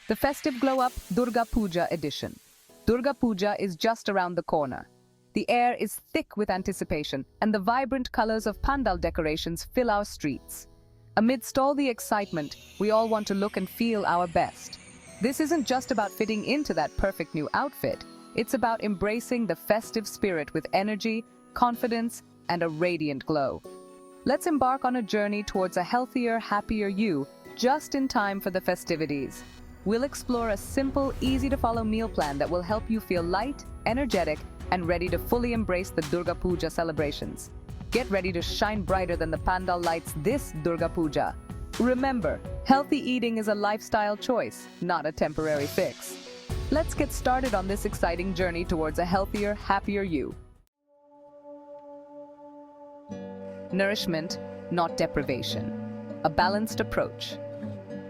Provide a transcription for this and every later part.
The festive glow-up Durga Puja edition. Durga Puja is just around the corner. The air is thick with anticipation, and the vibrant colors of pandal decorations fill our streets. Amidst all the excitement, we all want to look and feel our best. This isn't just about fitting into that perfect new outfit. It's about embracing the festive spirit with energy, confidence, and a radiant glow. Let's embark on a journey towards a healthier, happier you, just in time for the festivities. We'll explore a simple, easy-to-follow meal plan that will help you feel light, energetic, and ready to fully embrace the Durga Puja celebrations. Get ready to shine brighter than the pandal lights this Durga Puja. Remember, healthy eating is a lifestyle choice, not a temporary fix. Let's get started on this exciting journey towards a healthier, happier you. Nourishment, not deprivation. A balanced approach.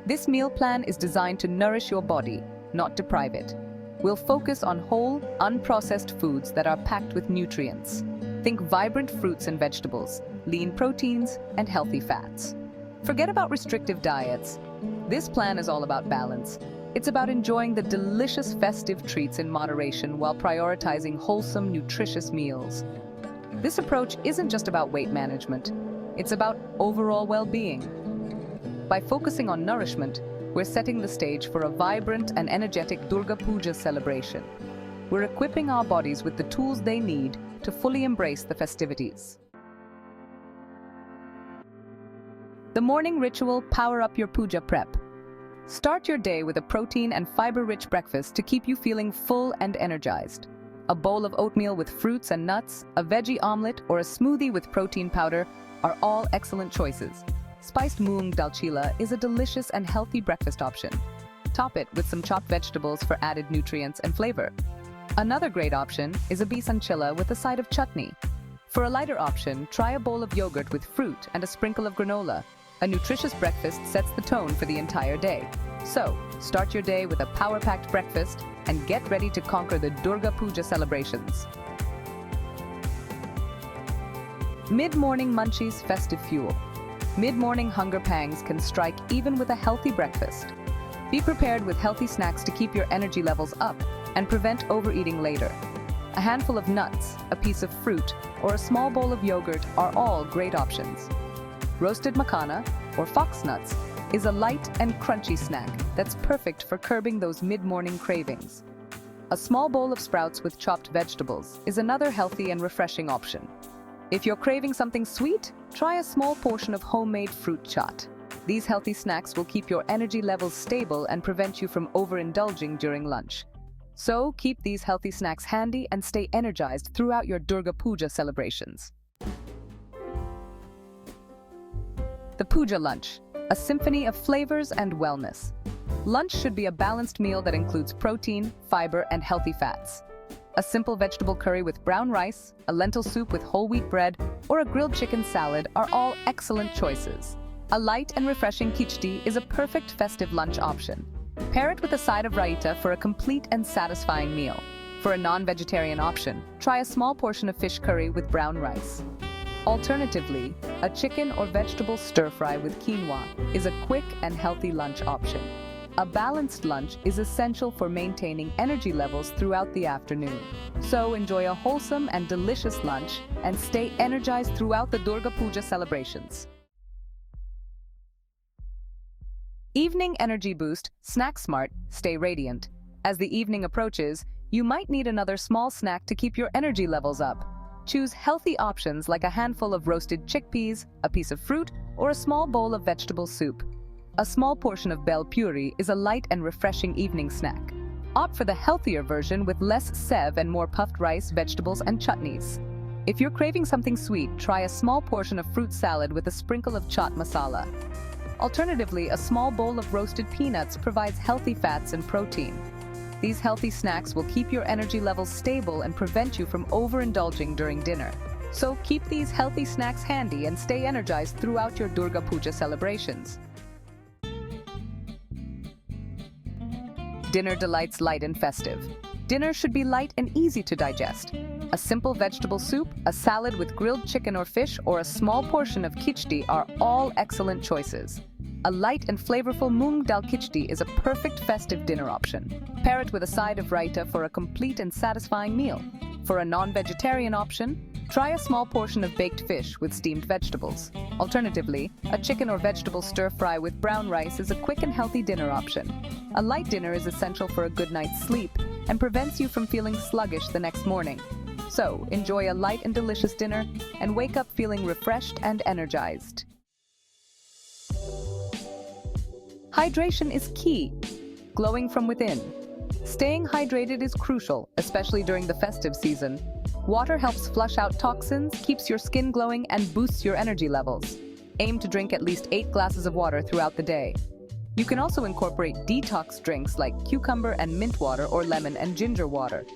This meal plan is designed to nourish your body, not deprive it. We'll focus on whole, unprocessed foods that are packed with nutrients. Think vibrant fruits and vegetables, lean proteins, and healthy fats. Forget about restrictive diets. This plan is all about balance. It's about enjoying the delicious festive treats in moderation while prioritizing wholesome, nutritious meals. This approach isn't just about weight management. It's about overall well-being. By focusing on nourishment, we're setting the stage for a vibrant and energetic Durga Puja celebration. We're equipping our bodies with the tools they need to fully embrace the festivities. The morning ritual, power up your puja prep. Start your day with a protein and fiber-rich breakfast to keep you feeling full and energized. A bowl of oatmeal with fruits and nuts, a veggie omelette, or a smoothie with protein powder are all excellent choices. Spiced moong dal chila is a delicious and healthy breakfast option. Top it with some chopped vegetables for added nutrients and flavor. Another great option is a besan chilla with a side of chutney. For a lighter option, try a bowl of yogurt with fruit and a sprinkle of granola. A nutritious breakfast sets the tone for the entire day. So, start your day with a power-packed breakfast and get ready to conquer the Durga Puja celebrations. Mid-morning munchies, festive fuel. Mid-morning hunger pangs can strike even with a healthy breakfast. Be prepared with healthy snacks to keep your energy levels up and prevent overeating later. A handful of nuts, a piece of fruit, or a small bowl of yogurt are all great options. Roasted makana, or fox nuts, is a light and crunchy snack that's perfect for curbing those mid-morning cravings. A small bowl of sprouts with chopped vegetables is another healthy and refreshing option. If you're craving something sweet, try a small portion of homemade fruit chaat. These healthy snacks will keep your energy levels stable and prevent you from overindulging during lunch. So, keep these healthy snacks handy and stay energized throughout your Durga Puja celebrations. The Puja lunch, a symphony of flavors and wellness. Lunch should be a balanced meal that includes protein, fiber, and healthy fats. A simple vegetable curry with brown rice, a lentil soup with whole wheat bread, or a grilled chicken salad are all excellent choices. A light and refreshing khichdi is a perfect festive lunch option. Pair it with a side of raita for a complete and satisfying meal. For a non-vegetarian option, try a small portion of fish curry with brown rice. Alternatively, a chicken or vegetable stir-fry with quinoa is a quick and healthy lunch option. A balanced lunch is essential for maintaining energy levels throughout the afternoon. So enjoy a wholesome and delicious lunch and stay energized throughout the Durga Puja celebrations. Evening energy boost, snack smart, stay radiant. As the evening approaches, you might need another small snack to keep your energy levels up. Choose healthy options like a handful of roasted chickpeas, a piece of fruit, or a small bowl of vegetable soup. A small portion of bel puri is a light and refreshing evening snack. Opt for the healthier version with less sev and more puffed rice, vegetables, and chutneys. If you're craving something sweet, try a small portion of fruit salad with a sprinkle of chaat masala. Alternatively, a small bowl of roasted peanuts provides healthy fats and protein. These healthy snacks will keep your energy levels stable and prevent you from overindulging during dinner. So keep these healthy snacks handy and stay energized throughout your Durga Puja celebrations. Dinner delights light and festive. Dinner should be light and easy to digest. A simple vegetable soup, a salad with grilled chicken or fish, or a small portion of khichdi are all excellent choices. A light and flavorful moong dal khichdi is a perfect festive dinner option. Pair it with a side of raita for a complete and satisfying meal. For a non-vegetarian option, try a small portion of baked fish with steamed vegetables. Alternatively, a chicken or vegetable stir-fry with brown rice is a quick and healthy dinner option. A light dinner is essential for a good night's sleep and prevents you from feeling sluggish the next morning. So, enjoy a light and delicious dinner and wake up feeling refreshed and energized. Hydration is key. Glowing from within. Staying hydrated is crucial, especially during the festive season. Water helps flush out toxins, keeps your skin glowing, and boosts your energy levels. Aim to drink at least 8 glasses of water throughout the day. You can also incorporate detox drinks like cucumber and mint water or lemon and ginger water.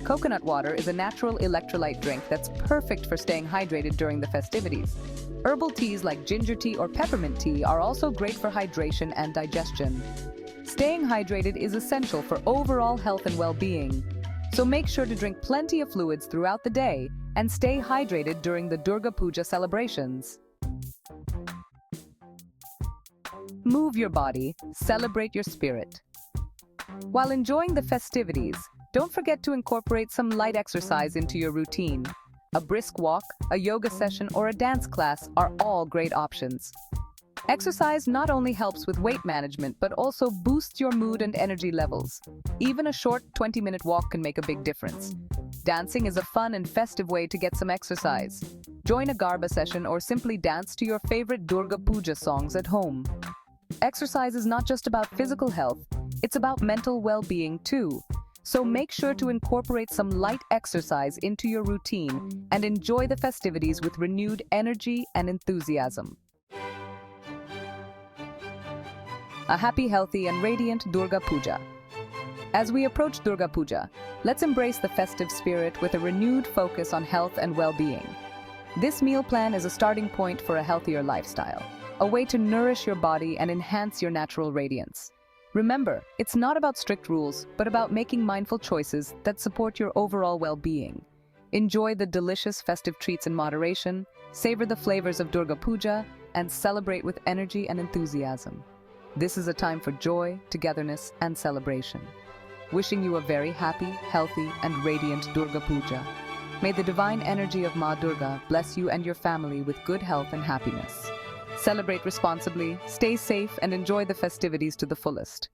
Coconut water is a natural electrolyte drink that's perfect for staying hydrated during the festivities. Herbal teas like ginger tea or peppermint tea are also great for hydration and digestion. Staying hydrated is essential for overall health and well-being. So make sure to drink plenty of fluids throughout the day and stay hydrated during the Durga Puja celebrations. Move your body, celebrate your spirit. While enjoying the festivities, don't forget to incorporate some light exercise into your routine. A brisk walk, a yoga session, or a dance class are all great options. Exercise not only helps with weight management, but also boosts your mood and energy levels. Even a short 20-minute walk can make a big difference. Dancing is a fun and festive way to get some exercise. Join a Garba session or simply dance to your favorite Durga Puja songs at home. Exercise is not just about physical health, it's about mental well-being too. So make sure to incorporate some light exercise into your routine and enjoy the festivities with renewed energy and enthusiasm. A happy, healthy, and radiant Durga Puja. As we approach Durga Puja, let's embrace the festive spirit with a renewed focus on health and well-being. This meal plan is a starting point for a healthier lifestyle, a way to nourish your body and enhance your natural radiance. Remember, it's not about strict rules, but about making mindful choices that support your overall well-being. Enjoy the delicious festive treats in moderation, savor the flavors of Durga Puja, and celebrate with energy and enthusiasm. This is a time for joy, togetherness, and celebration. Wishing you a very happy, healthy, and radiant Durga Puja. May the divine energy of Ma Durga bless you and your family with good health and happiness. Celebrate responsibly, stay safe, and enjoy the festivities to the fullest.